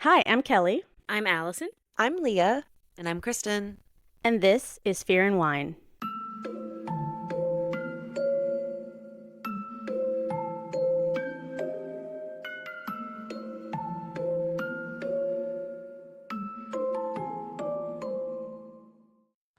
Hi, I'm Kelly, I'm Allison. I'm Leah. And I'm Kristen. and this is Fear and Wine.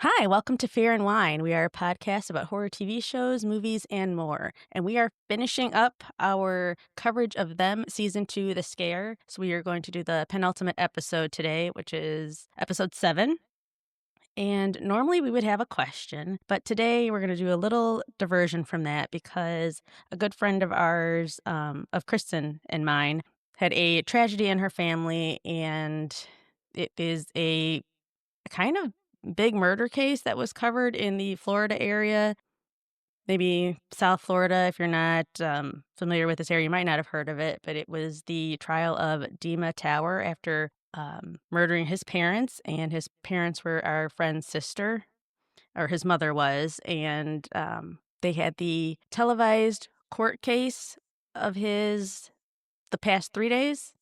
Hi, welcome to Fear and Wine. We are a podcast about horror TV shows, movies, and more. And we are finishing up our coverage of them, Season 2, The Scare. So we are going to do the penultimate episode today, which is episode 7. And normally we would have a question, but today we're going to do a little diversion from that because a good friend of ours, of Kristen and mine, had a tragedy in her family, and it is a kind of big murder case that was covered in the Florida area, maybe South Florida. If you're not familiar with this area, you might not have heard of it, but it was the trial of Dima Tower after murdering his parents, and his parents were our friend's sister, or his mother was, and they had the televised court case of his the past 3 days.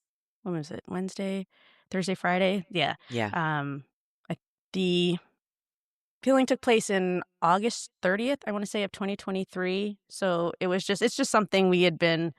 When was it? Wednesday, Thursday, Friday? Yeah. Yeah. The healing took place in August 30th, I want to say, of 2023. So it's just something we had been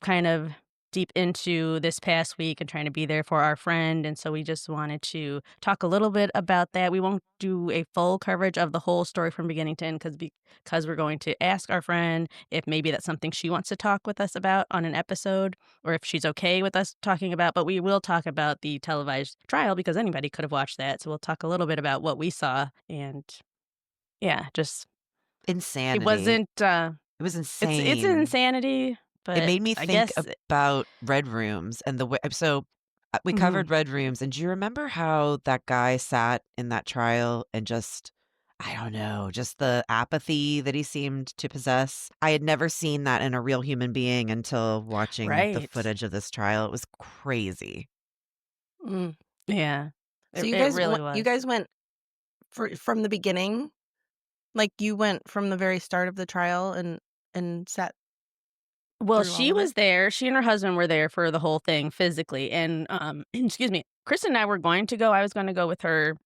kind of deep into this past week and trying to be there for our friend. And so we just wanted to talk a little bit about that. We won't do a full coverage of the whole story from beginning to end because we're going to ask our friend if maybe that's something she wants to talk with us about on an episode, or if she's okay with us talking about. But we will talk about the televised trial because anybody could have watched that. So we'll talk a little bit about what we saw. And yeah, just Insanity. it wasn't It was insane. it's insanity. But it made me I think guess about Red Rooms and the way. So we covered Red Rooms, and do you remember how that guy sat in that trial and just, I don't know, just the apathy that he seemed to possess? I had never seen that in a real human being until watching the Right. footage of this trial. It was crazy. Yeah. So It really was. you guys went from the beginning, like you went from the very start of the trial and sat. Well, through all she of was it? there. She and her husband were there for the whole thing physically. And excuse me, Kristen and I were going to go. I was going to go with her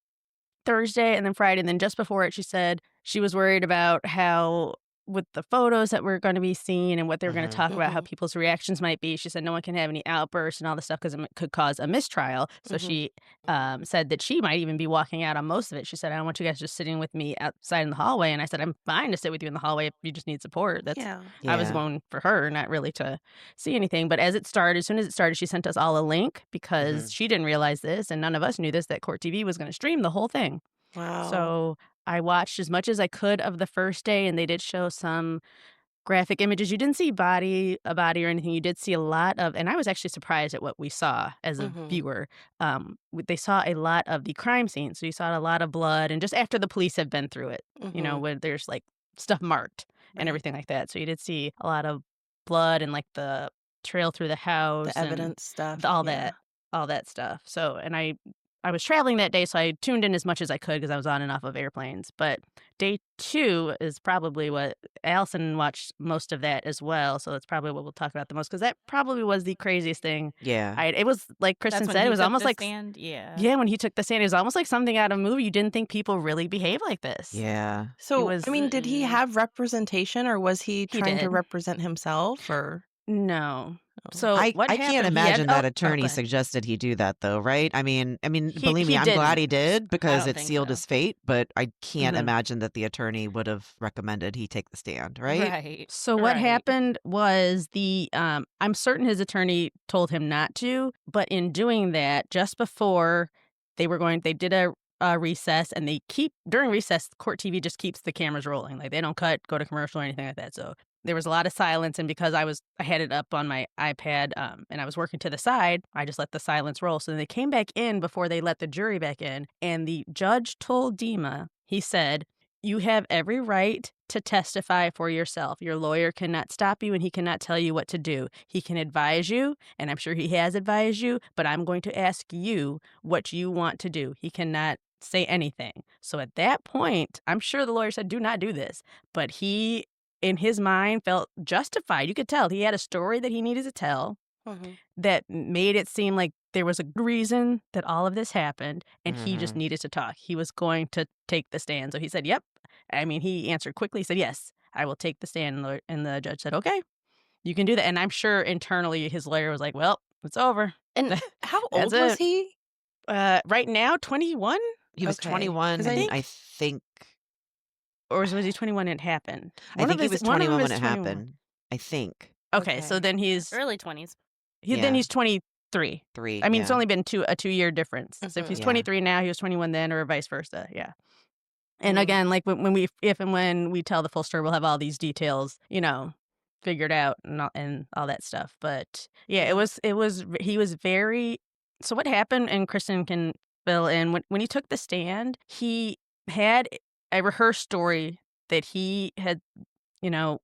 Thursday and then Friday. And then just before it, she said she was worried about how, with the photos that were going to be seen and what they were going to talk about, how people's reactions might be. She said no one can have any outbursts and all this stuff because it could cause a mistrial. So she said that she might even be walking out on most of it. She said, I don't want you guys just sitting with me outside in the hallway. And I said, I'm fine to sit with you in the hallway if you just need support. Yeah. I was going for her, not really to see anything. But as soon as it started, she sent us all a link because she didn't realize this, and none of us knew this, that Court TV was going to stream the whole thing. Wow. So I watched as much as I could of the first day, and they did show some graphic images. You didn't see a body or anything. You did see a lot of, and I was actually surprised at what we saw as a viewer. They saw a lot of the crime scene. So you saw a lot of blood, and just after the police had been through it, where there's like stuff marked and everything like that. So you did see a lot of blood and like the trail through the house, the evidence stuff, all that stuff. So, and I was traveling that day, so I tuned in as much as I could because I was on and off of airplanes. But day 2 is probably what Allison watched most of that as well. So that's probably what we'll talk about the most because that probably was the craziest thing. Yeah. It was like Kristen said, it was almost like stand. Yeah, when he took the stand, it was almost like something out of a movie. You didn't think people really behave like this. Yeah. So did he have representation, or was he trying to did. represent himself, or no? So I what happened? can't imagine that go attorney ahead. suggested he do that, though, right? I mean, believe me, he I'm glad he didn't. did because don't it think sealed so. his fate. But I can't imagine that the attorney would have recommended he take the stand, right? Right. So what happened was I'm certain his attorney told him not to, but in doing that, just before they did a recess, and during recess, Court TV just keeps the cameras rolling. Like they don't cut, go to commercial or anything like that. So there was a lot of silence, and because I had it up on my iPad and I was working to the side, I just let the silence roll. So then they came back in before they let the jury back in, and the judge told Dima, he said, you have every right to testify for yourself. Your lawyer cannot stop you, and he cannot tell you what to do. He can advise you, and I'm sure he has advised you, but I'm going to ask you what you want to do. He cannot say anything. So at that point, I'm sure the lawyer said, do not do this. But he, in his mind, felt justified. You could tell he had a story that he needed to tell that made it seem like there was a reason that all of this happened, and he just Mhm. needed to talk. He was going to take the stand. So he said, "Yep." I mean, he answered quickly. He said, "Yes, I will take the stand." And the judge said, "Okay, you can do that." And I'm sure internally his lawyer was like, "Well, it's over. And how That's old was it." he? Right now, 21, He was Okay, 21, because I and think, I think or was he 21 when it happened? I One of think he his was one of them 21 when is it 21. happened. I think. Okay, so okay. then Yeah, early 20s. Yeah. he's 23. 3, I mean, it's yeah. only been a 2-year difference. So if he's Mhm. Yeah. 23 now, he was 21 then, or vice versa. Yeah. And Mm. again, like if and when we tell the full story, we'll have all these details, figured out and all that stuff. But yeah, Yeah. he was very. So what happened, and Kristen can fill in, when he took the stand, he had a rehearsed story that he had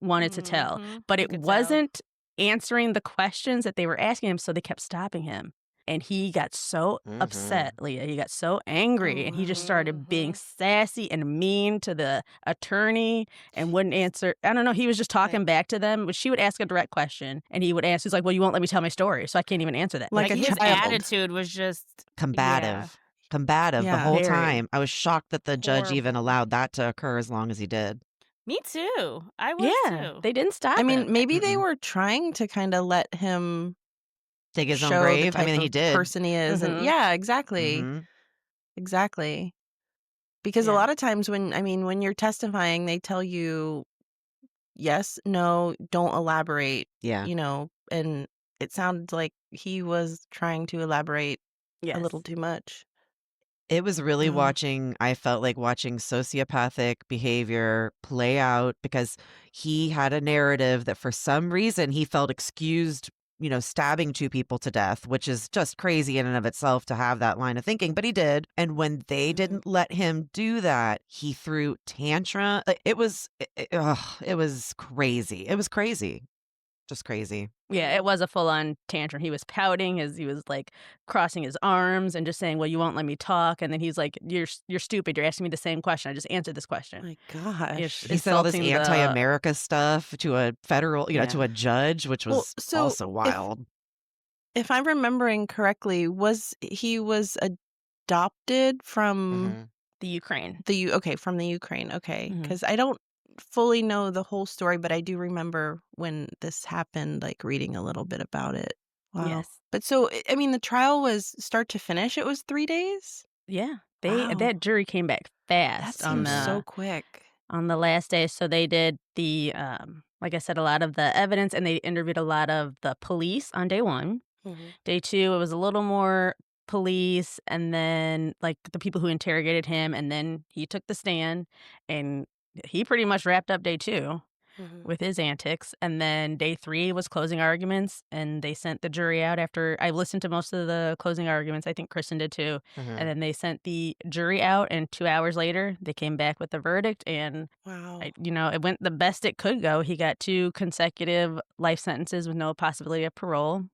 wanted to tell, but You it could tell. wasn't answering the questions that they were asking him, so they kept stopping him. And he got so upset, Mhm. Leah. He got so angry, Oh, and he just wow. started being sassy and mean to the attorney and wouldn't answer. I don't know. He was just talking Like back to them, but she would ask a direct question, and he would answer. He's like, "Well, you won't let me tell my story, so I can't even answer that." But like I a can His child. attitude was just, yeah, Combative. Combative the Yeah. whole very. time. I was shocked that the judge even horrible. allowed that to occur as long as he did. Me too. I was Yeah, too. they didn't I stop mean, him. maybe they Mm-mm. were trying to kinda let him Dig his own show the grave? I type mean, he of did. person he is, and Hmm. yeah, exactly. Mhm. Exactly. Because a Yeah. lot of times when you're testifying, they tell you, "Yes, no, don't elaborate," Yeah. and it sounds like he was trying to elaborate a little Yes. too much. It was really Um, I felt like watching sociopathic behavior play out because he had a narrative that for some reason he felt excused, stabbing 2 people to death, which is just crazy in and of itself to have that line of thinking, but he did. And when they mhm. didn't let him do that, he threw tantrum. It was crazy. It was crazy. Just crazy. Yeah, it was a full-on tantrum. He was pouting, he was, like, crossing his arms and just saying, "Well, you won't let me talk," and then he's like, You're stupid, you're asking me the same question, I just answered this question." My It's gosh. He said all this insulting the anti-America stuff to a federal, to Yeah. a judge, which Well, was so also if wild. if I'm remembering correctly, he was adopted from Mhm. the Ukraine. from the Ukraine, okay, Mhm. because I don't fully know the whole story, but I do remember when this happened, like, reading a little bit about it. Wow. Yes. But so, I mean, the trial was start to finish, it was 3 days? Yeah. Wow. That jury came back That fast seems so Mhm. quick. on the last day, so they did like I said, a lot of the evidence, and they interviewed a lot of the police on day 1. Mhm. Day 2, it was a little more police, and then, like, the people who interrogated him, and then he took the stand, and he pretty much wrapped up day 2 Mhm. with his antics, and then day 3 was closing arguments, and they sent the jury out after I listened to most of the closing arguments, I think Kristen did too, and Mhm. then they sent the jury out, and 2 hours later, they came back with the verdict, and Wow. it went the best it could go. He got 2 consecutive life sentences with no possibility of parole.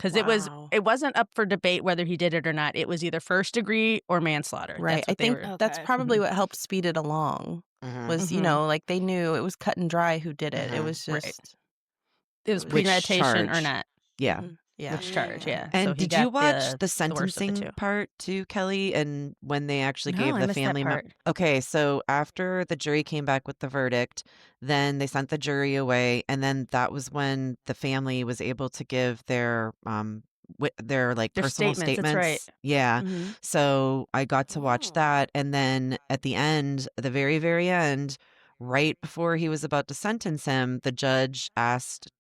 'Cause Wow. it wasn't up for debate whether he did it or not. It was either first degree or manslaughter. Right, That's I what they think were. that's Okay. probably Mhm, what helped speed it along Mhm. was, mhm, like, they knew it was cut and dry who did it. It Mhm. was right. just It it was was Which premeditation or charge? not, Yeah. Mhm. Yeah. which charge, Mm. yeah. So And he did you got watch the the worst of the sentencing 2. part too, Kelly? And when they actually No, gave I the missed that family part. Okay, so after the jury came back with the verdict, then they sent the jury away, and then that was when the family was able to give their like Their personal statements, that's right. statements. Yeah. Mhm. So I got to watch Oh. that, and then at the end, the very, very end, right before he was about to sentence him, the judge asked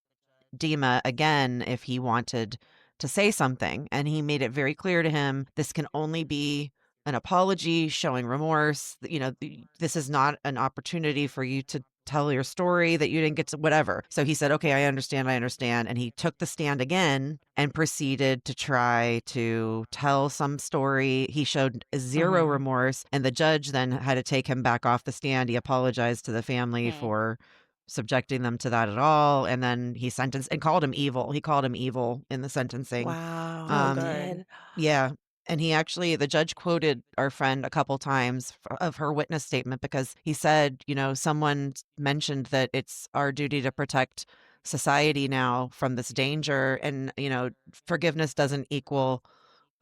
Dima again if he wanted to say something. And he made it very clear to him this can only be an apology, showing remorse. This is not an opportunity for you to tell your story that you didn't get to, whatever. So he said, okay, I understand. I understand. And he took the stand again and proceeded to try to tell some story. He showed zero Mhm. remorse. And the judge then had to take him back off the stand. He apologized to the family Hmm. for subjecting them to that at all. And then he sentenced and called him evil. He called him evil in the sentencing. Wow, Oh, he good. did? Yeah. And the judge quoted our friend a couple times of her witness statement because he said, someone mentioned that it's our duty to protect society now from this danger. And, forgiveness doesn't equal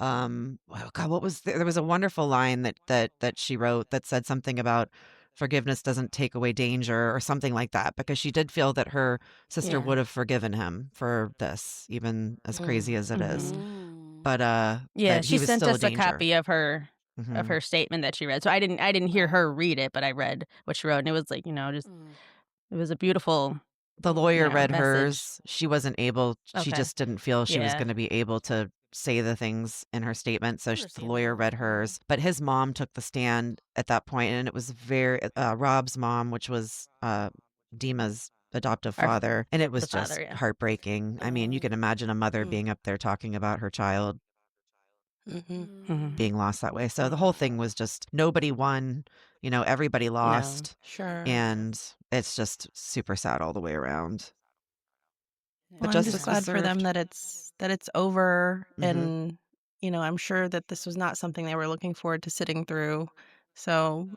oh God, what was there was a wonderful line that she wrote that said something about forgiveness doesn't take away danger or something like that, because she did feel that her sister Yeah. would have forgiven him for this, even as crazy as it is. Mm. But Yeah, that she he was sent still a us a danger. copy of her Hmm. statement that she read. So I didn't hear her read it, but I read what she wrote, and it was like, just Mm. it was a beautiful, The lawyer read message. hers. She wasn't able, she Okay. just didn't feel she was Yeah. going to be able to say the things in her statement. So the lawyer Understandable. read Yeah. hers. But his mom took the stand at that point, and it was very, Rob's mom, which was Dima's adoptive Our father. And it was the father, just yeah. heartbreaking. I mean, you can imagine a mother being up there talking about her child Mm-hmm. Mhm. being lost that way. So the whole thing was just nobody won, everybody No. lost. Sure. And it's just super sad all the way around. But Well, I'm just justice was glad for them served. that it's over, Hmm. and I'm sure that this was not something they were looking forward to sitting through. So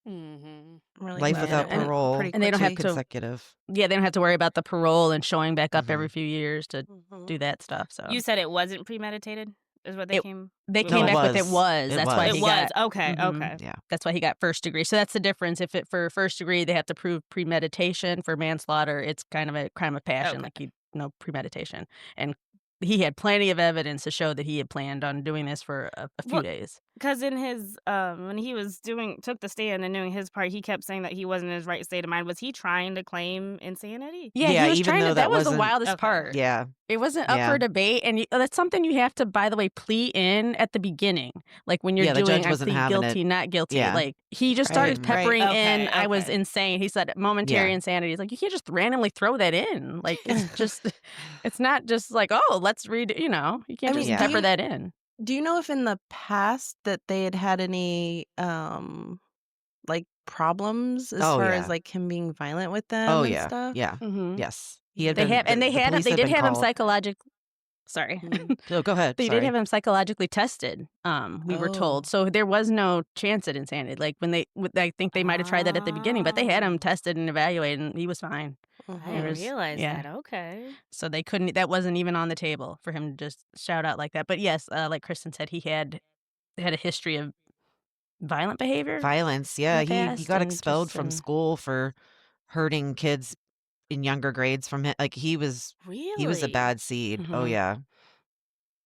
Mm-hmm. I'm really Life glad that Yeah, it without went parole, pretty and they don't 2 have quickly. to consecutive. yeah, they don't have to worry about the parole and showing back up every Mhm. few years to Hmm. do that stuff, so You said it wasn't premeditated, is what they it came they with came No, it what? back with it was. was, It that's why It he was. was. got Okay. mhm. Okay. Yeah. That's why he got first degree. So that's the difference. If it for first degree, they have to prove premeditation. For manslaughter, it's kind of a crime of passion, Okay. like premeditation. And he had plenty of evidence to show that he had planned on doing this for a few Well, days. because in his when he was took the stand and doing his part, he kept saying that he wasn't in his right state of mind. Was he trying to claim insanity? Yeah, Yeah, he was even trying to though that that was the wasn't. wildest Okay. part. Yeah. It wasn't up Yeah. for debate, and that's something you have to, by the way, plea in at the beginning. Like, when you're Yeah, the doing, judge "I wasn't plead having it. guilty, not guilty." Yeah. Like, he just Right, started Mhm. right. peppering in, Okay. "I was Okay. insane." He said, "Momentary Yeah. insanity." He's like, "You can't just randomly throw that in." Like, it's just it's not just like, "Oh, let's read," you can't I just mean, Yeah. pepper that in. do you know if in the past that they had any like problems as Oh, far as yeah. like him being violent with them Oh, and yeah. stuff? Yeah. Mhm. Yes. He had They been have and the police they had did been have him called. sorry. Mm. Oh, go ahead. They did Sorry. have him psychologically tested, we were told, Oh. so there was no chance at insanity, like, when I think they might have tried that at the beginning, but they had him Oh, tested and evaluated, and he was fine. I There didn't Mhm. was realize yeah, that. Okay. so they couldn't that wasn't even on the table for him to just shout out like that, but yes, like Kristen said, he had a history of violent behavior Violence. in Yeah, the he past got and expelled just from and school for hurting kids in younger grades from it. Like he was a Really? bad seed. Oh, mhm, yeah.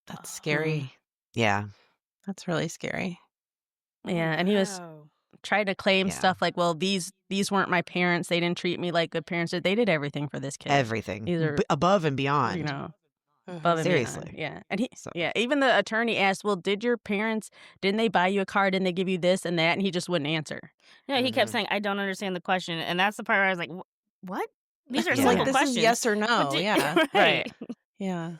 That's mm, scary. Yeah. That's really scary. Oh, yeah, and he was wow. tried to claim Yeah. stuff like, "Well, these weren't my parents, they didn't treat me like good parents did, they did everything for this kid." Everything. These are, Above and you beyond. know above and Mhm. beyond, Seriously. yeah, and So, even the attorney asked, "Well, didn't they buy you a car? Didn't they give you this and that?" And he just wouldn't answer. No, he kept mhm. saying, "I don't understand the question," and that's the part where I was like, What? These are Like simple Yeah. this is questions." yes or What no. did Yeah. Right. right? Yeah.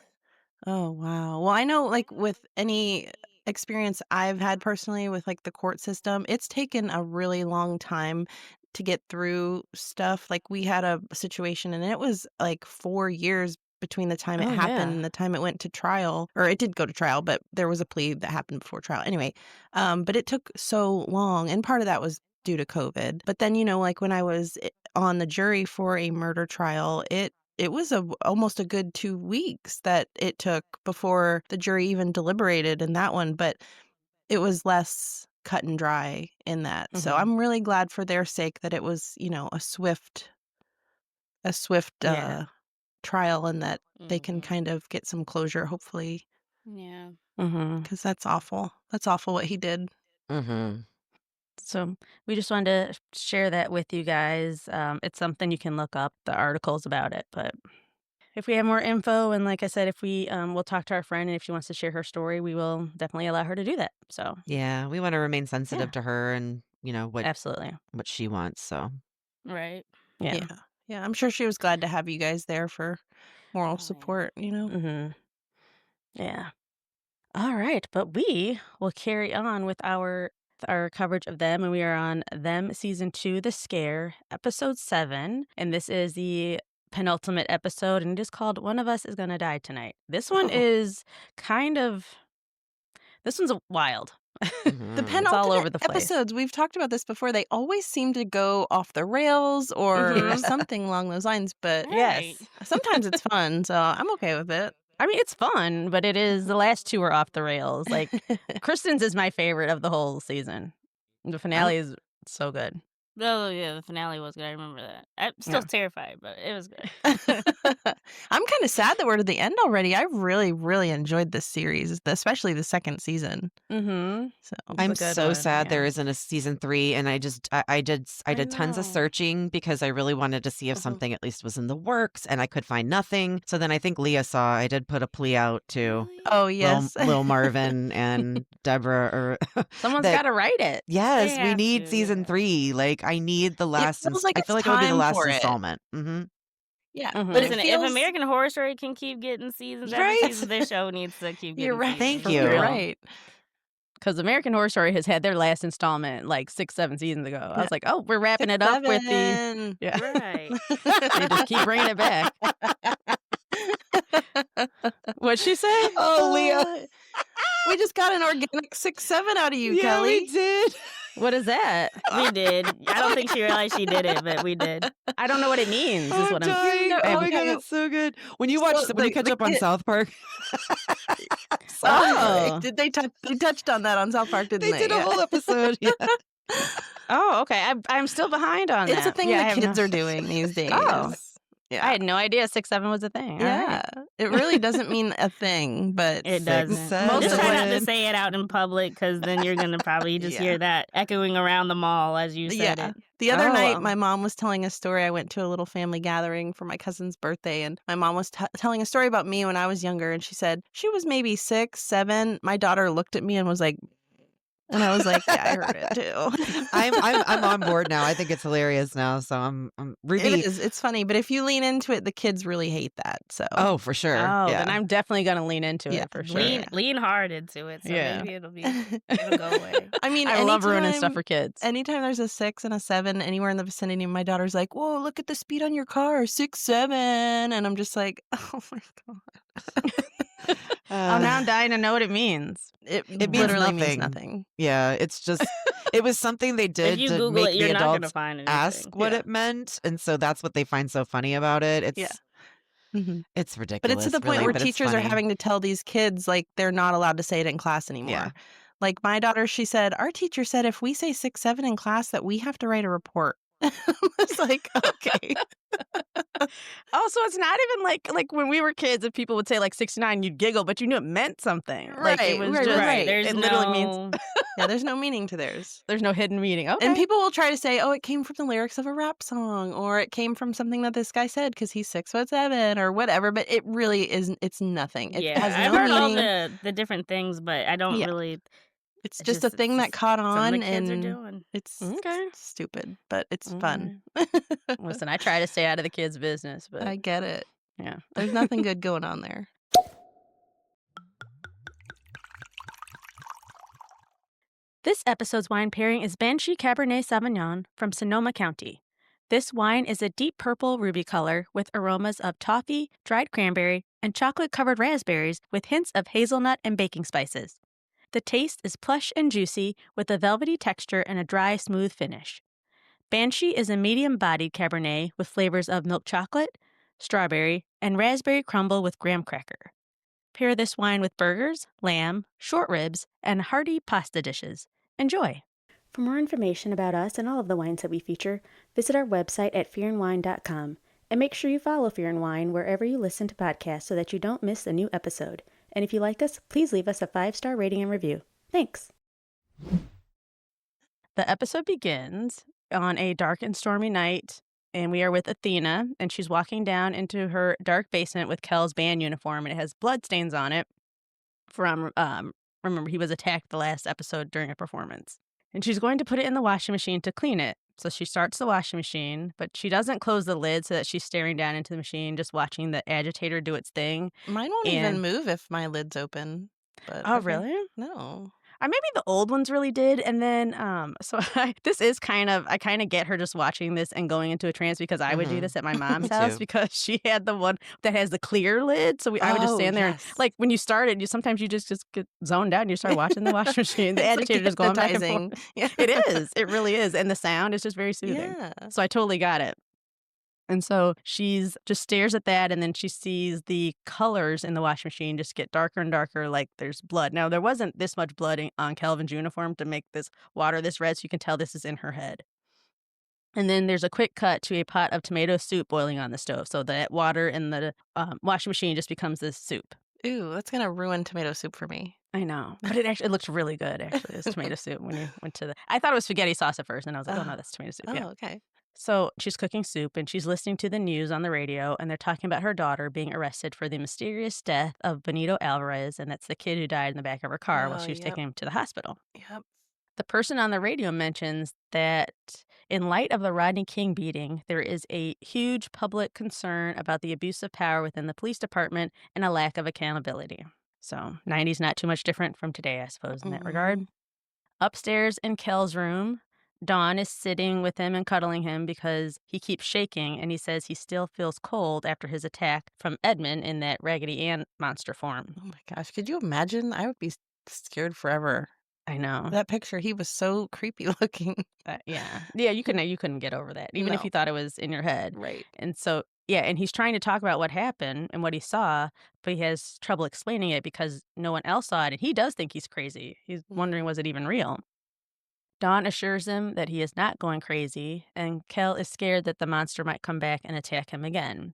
Oh, wow. Well, I know, like, with any experience I've had personally with, like, the court system, it's taken a really long time to get through stuff. Like, we had a situation, and it was, like, 4 years between the time it Oh, happened yeah. and the time it went to trial. Or it did go to trial, but there was a plea that happened before trial. Anyway, but it took so long, and part of that was due to COVID. But then, like, when I was on the jury for a murder trial, it was almost a good 2 weeks that it took before the jury even deliberated in that one, but it was less cut and dry in that. So Mhm. I'm really glad for their sake that it was, a swift Yeah. trial, and that they can Mhm. kind of get some closure, hopefully, Yeah. Mhm. because that's awful. That's awful what he did. Mhm. So, we just wanted to share that with you guys, it's something you can look up, the articles about it, but if we have more info and like I said, if we'll talk to our friend, and if she wants to share her story, we will definitely allow her to do that, so, Yeah, we wanna remain yeah, sensitive to her and, absolutely. what she wants, so. Right. Yeah. Yeah. Yeah, I'm sure she was glad to have you guys there for moral Oh yeah. support. Mhm. Yeah. Alright, but we will carry on with our coverage of them, and we are on Them Season 2, The Scare, Episode 7, and this is the penultimate episode, and it is called One of Us is Gonna Die Tonight. This one Oh. is kind of this one's wild. The Mhm. It's all penultimate over the place. episodes, we've talked about this before, they always seem to go off the rails or Mhm. something along those lines, but Right. Yes. sometimes it's fun, so I'm okay with it. I mean, it's fun, but it is the last two are off the rails. Like Kristen's is my favorite of the whole season. The finale is so good. Oh, yeah, the finale was good. I remember that. I'm still terrified, but it was good. I'm kind of sad that we're to the end already. I really, really enjoyed this series, especially the second season. Mm-hmm. So I'm a good so one, sad there yeah. isn't a season 3, and I did tons of know. searching because I really wanted to see if something at least was in the works, and I could find nothing. So then I think Leah saw I did put a plea out to Really? oh Lil, yes, Lil Marvin and Deborah, or Someone's that got to write it. yes, They we have need to, season yeah. 3. Like I need the it last. feels like I it's feel like it would be the time last for it. installment. Mm-hmm. Yeah, Mhm. but it Listen, if feels American Horror Story can keep getting seasons after Right? seasons, this show needs to keep getting you're right. seasons. Thank for you. You're real. right. Because American Horror Story has had their last installment like 6-7 seasons ago. I was like, oh, we're wrapping 6, it up with the 7. yeah. Right. They just keep bringing it back. What'd she say? Oh, Leah. We just got an organic 6, 7 out of you, Yeah, Kelly. we did. What is that? We did. I don't think she realized she did it, but we did. I don't know what it means. Is I'm what I'm. dying. know- Oh my okay. god, that's so good. When you watch, So when you catch the up on kid- South Park. Oh. Did they touch? They touched on that on South Park, didn't They they? did a Yeah. whole episode. Yeah. Oh, okay. I'm still behind on It's that. a thing Yeah, I the have kids no- are doing these days. Oh. Yeah. I had no idea 6-7 was a thing. All Yeah. right. It really doesn't mean a thing, but It 6, doesn't. 7. Just try not to would- say it out in public, because then you're gonna probably just Yeah. hear that echoing around the mall as you said yeah. it. The other Oh, night, wow. my mom was telling a story. I went to a little family gathering for my cousin's birthday, and my mom was telling a story about me when I was younger. And she said she was maybe 6, 7. My daughter looked at me and was like, and I was like, yeah, I heard it too. I'm on board now. I think it's hilarious now. So I'm Ruby. It is. It's funny, but if you lean into it, the kids really hate that. So Oh, for sure. Oh, yeah. then I'm definitely gonna lean into Yeah. it for sure. Lean hard into it, so Yeah. maybe it'll go away. I mean, I love ruining anytime- stuff for kids. Anytime there's a 6 and a 7 anywhere in the vicinity, my daughter's like, "Whoa, look at the speed on your car, 6, 7," and I'm just like, "Oh my god!" Oh, now I'm dying to know what it means. It means literally means nothing. nothing. Yeah, it's just it was something they did If you to Google make it, the you're not gonna adults find anything. ask what Yeah. it meant, and so that's what they find so funny about it. It's Yeah. Mhm. it's ridiculous. But it's to the point really, where but it's teachers are funny. having to tell these kids like they're not allowed to say it in class anymore. Yeah. Like my daughter, she said, "Our teacher said if we say 6, 7 in class that we have to write a report." I was like, "Okay." Oh, so it's not even like when we were kids, if people would say like 69, you'd giggle, but you knew it meant something. Like it Right, was right, just right. There's it literally means no Yeah, there's no meaning to theirs. there's no hidden meaning. Okay. And people will try to say, "Oh, it came from the lyrics of a rap song," or "It came from something that this guy said because he's 6'7" or whatever." But it really isn't. It's nothing. It yeah. has I've no heard all meaning. the different things, but I don't Yeah. really. It's It's just a just- thing it's that caught Some of on, the kids are and doing. it's Okay. stupid, but it's fun. Listen, I try to stay out of the kids' business, but I get it. yeah. There's nothing good going on there. This episode's wine pairing is Banshee Cabernet Sauvignon from Sonoma County. This wine is a deep purple ruby color with aromas of toffee, dried cranberry, and chocolate-covered raspberries with hints of hazelnut and baking spices. The taste is plush and juicy with a velvety texture and a dry, smooth finish. Banshee is a medium-bodied Cabernet with flavors of milk chocolate, strawberry, and raspberry crumble with graham cracker. Pair this wine with burgers, lamb, short ribs, and hearty pasta dishes. Enjoy! For more information about us and all of the wines that we feature, visit our website at fearandwine.com. And make sure you follow Fear and Wine wherever you listen to podcasts so that you don't miss a new episode. And if you like us, please leave us a 5-star rating and review. Thanks! The episode begins on a dark and stormy night, and we are with Athena, and she's walking down into her dark basement with Kel's band uniform, and it has bloodstains on it from, remember, he was attacked the last episode during a performance. And she's going to put it in the washing machine to clean it. So she starts the washing machine, but she doesn't close the lid so that she's staring down into the machine, just watching the agitator do its thing. Mine won't even And- move if my lid's open. But Oh, okay. really? No. Maybe the old ones really did, and then so this is I kind of get her just watching this and going into a trance because I would do Mhm. this at my mom's Me house too. because she had the one that has the clear lid. So I would just Oh, stand there, yes. and, like when you started, sometimes you just get zoned out and you start watching the washing machine. The It's, like, agitator just going back and hypnotizing. forth. Yeah. It is. It really is, and the sound is just very soothing. Yeah. So I totally got it. And so she's just stares at that, and then she sees the colors in the washing machine just get darker and darker, like there's blood. Now, there wasn't this much blood on Calvin's uniform to make this water this red, so you can tell this is in her head. And then there's a quick cut to a pot of tomato soup boiling on the stove. So that water in the washing machine just becomes this soup. Ooh, that's gonna ruin tomato soup for me. I know, but it looks really good, actually, this tomato soup when you went to the... I thought it was spaghetti sauce at first, and I was like, oh, no, that's tomato soup, yeah. Oh, okay. So she's cooking soup, and she's listening to the news on the radio, and they're talking about her daughter being arrested for the mysterious death of Benito Alvarez, and that's the kid who died in the back of her car while she was taking him to the hospital. Yep. The person on the radio mentions that in light of the Rodney King beating, there is a huge public concern about the abuse of power within the police department and a lack of accountability. So 90s not too much different from today, I suppose, in that regard. Upstairs in Kel's room, Dawn is sitting with him and cuddling him because he keeps shaking, and he says he still feels cold after his attack from Edmund in that Raggedy Ann monster form. Oh my gosh, could you imagine? I would be scared forever. I know. That picture, he was so creepy looking. Yeah, you couldn't get over that, even if No. you thought it was in your head. Right. And so, yeah, and he's trying to talk about what happened and what he saw, but he has trouble explaining it because no one else saw it, and he does think he's crazy. He's wondering, was it even real? Dawn assures him that he is not going crazy, and Kel is scared that the monster might come back and attack him again.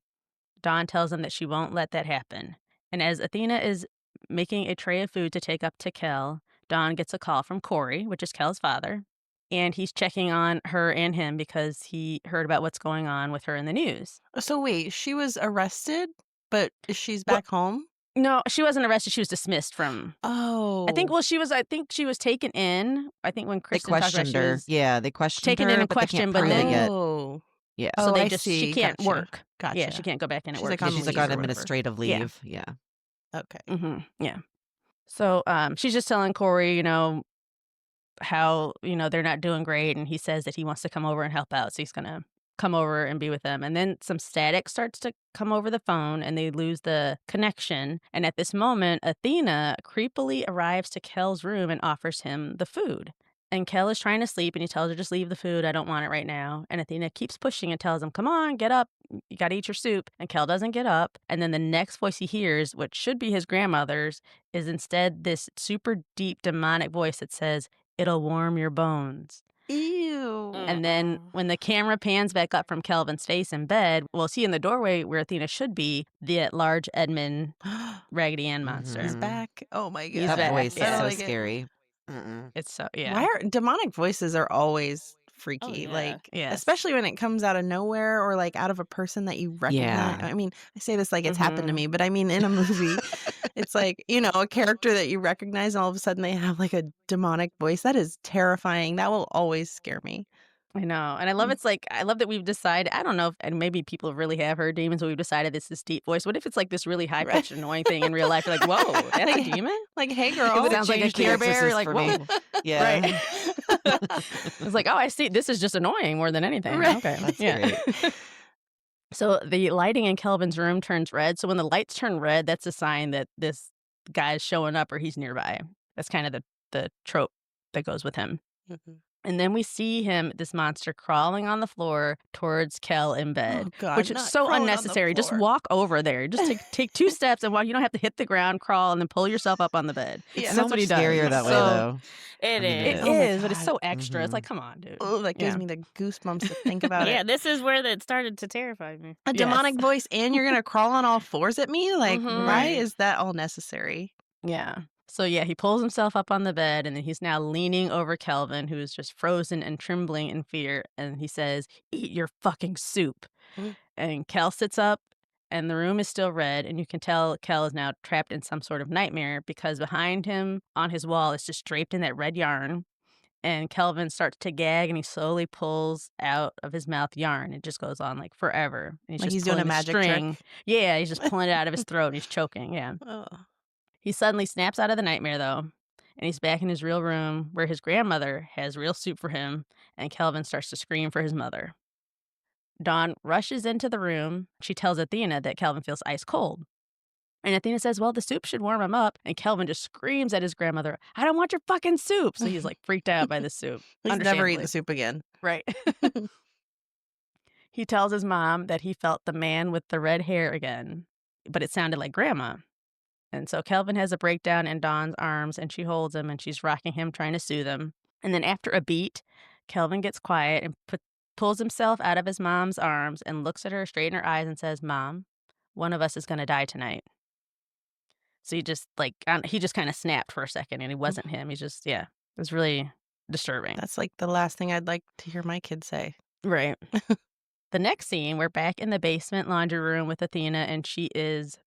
Dawn tells him that she won't let that happen. And as Athena is making a tray of food to take up to Kel, Dawn gets a call from Corey, which is Kel's father, and he's checking on her and him because he heard about what's going on with her in the news. So wait, she was arrested, but she's Well, back home? No, she wasn't arrested. She was dismissed from... Oh. I think she was taken in. I think when They Kristen talked about questioned she her. was Yeah, they questioned taken her, in and but they questioned, can't but prove it then... yet. Oh. Yeah. So Oh, they I just... see. She can't Gotcha. work. Gotcha. Yeah, she can't go back into She's work. like on She's She's like leave on or whatever. administrative Yeah. leave. Yeah. Okay. Yeah. So she's just telling Corey, how, they're not doing great. And he says that he wants to come over and help out. So he's going to come over and be with them. And then some static starts to come over the phone and they lose the connection. And at this moment, Athena creepily arrives to Kel's room and offers him the food. And Kel is trying to sleep and he tells her, just leave the food. I don't want it right now. And Athena keeps pushing and tells him, come on, get up. You got to eat your soup. And Kel doesn't get up. And then the next voice he hears, which should be his grandmother's, is instead this super deep demonic voice that says, it'll warm your bones. Ew. And then when the camera pans back up from Kelvin's face in bed, we'll see in the doorway where Athena should be the large Edmund Raggedy Ann monster. He's back. Oh my god. He's That back, voice yeah. is so like it. scary. It's so, yeah. Why are demonic voices are always freaky? Oh, yeah. Like, Yes. especially when it comes out of nowhere or like out of a person that you recognize. Yeah. I mean, I say this like it's happened to me, but I mean, in a movie, it's like, a character that you recognize, and all of a sudden they have like a demonic voice. That is terrifying. That will always scare me. I know. And I love I love that we've decided, I don't know if, and maybe people really have heard demons, but we've decided it's this deep voice. What if it's like this really high pitched annoying thing in real life? You're like, whoa, that's a demon? Like, hey, It girl. sounds like a changed The Care Bear. Exorcist You're like, for whoa. me. Yeah. Right. It's like, oh, I see. This is just annoying more than anything. Right. Okay. That's great. So the lighting in Kelvin's room turns red. So when the lights turn red, that's a sign that this guy's showing up or he's nearby. That's kind of the trope that goes with him. Mhm. And then we see him, this monster, crawling on the floor towards Kel in bed, Oh, God, which is not so crawling on the unnecessary. Just floor. walk over there. Just take 2 steps and walk. You don't have to hit the ground, crawl, and then pull yourself up on the bed. Yeah. And So that's what much he does. scarier that way, So- though. It I mean, is. It Oh my is, but it's God. so extra. It's Mhm. like, come on, dude. Oh, that gives Yeah. me the goosebumps to think about Yeah, it. this is where it started to terrify me. A demonic Yes. voice, and you're gonna crawl on all fours at me? Like, Mhm. why Right. is that all necessary? Yeah. So yeah, he pulls himself up on the bed and then he's now leaning over Kelvin, who is just frozen and trembling in fear. And he says, eat your fucking soup. Mm. And Kel sits up and the room is still red. And you can tell Kel is now trapped in some sort of nightmare because behind him on his wall is just draped in that red yarn. And Kelvin starts to gag and he slowly pulls out of his mouth yarn. It just goes on like forever. And Like just he's doing a pulling the magic trick? string. Yeah, he's just pulling it out of his throat and he's choking. Yeah. Oh. He suddenly snaps out of the nightmare, though, and he's back in his real room where his grandmother has real soup for him, and Kelvin starts to scream for his mother. Dawn rushes into the room. She tells Athena that Kelvin feels ice cold. And Athena says, well, the soup should warm him up. And Kelvin just screams at his grandmother, I don't want your fucking soup. So he's like freaked out by the soup. He's never eating understandably. soup again. Right. He tells his mom that he felt the man with the red hair again, but it sounded like Grandma. And so Kelvin has a breakdown in Dawn's arms, and she holds him, and she's rocking him, trying to soothe him. And then after a beat, Kelvin gets quiet and pulls himself out of his mom's arms and looks at her straight in her eyes and says, "Mom, one of us is going to die tonight." So he just kind of snapped for a second, and it wasn't him. He's just, yeah, it was really disturbing. That's like the last thing I'd like to hear my kids say. Right. The next scene, we're back in the basement laundry room with Athena, and she is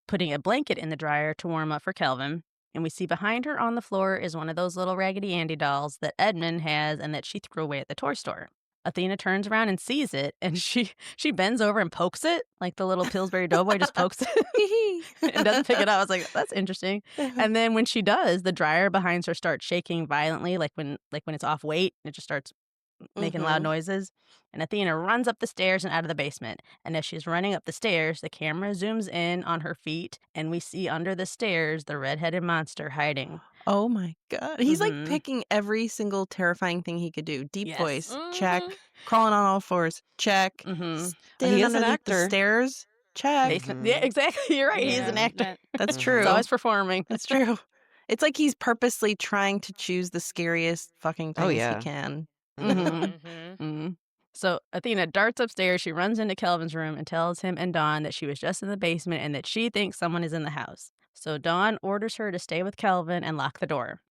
putting a blanket in the dryer to warm up for Kelvin. And we see behind her on the floor is one of those little Raggedy Andy dolls that Edmund has and that she threw away at the toy store. Athena turns around and sees it, and she bends over and pokes it, like the little Pillsbury Doughboy just pokes it and doesn't pick it up. I was like, that's interesting. And then when she does, the dryer behind her starts shaking violently, like when it's off weight, it just starts making loud noises. And Athena runs up the stairs and out of the basement. And as she's running up the stairs, the camera zooms in on her feet, and we see under the stairs the red-headed monster hiding. Oh my God. He's like picking every single terrifying thing he could do. Deep voice, check. Crawling on all fours, check. Standing He is an underneath the actor. stairs, check. Yeah, exactly. You're right. He's an actor. That's true. He's always performing. That's true. It's like he's purposely trying to choose the scariest fucking things he can. So Athena darts upstairs. She runs into Kelvin's room and tells him and Dawn that she was just in the basement and that she thinks someone is in the house. So Dawn orders her to stay with Kelvin and lock the door.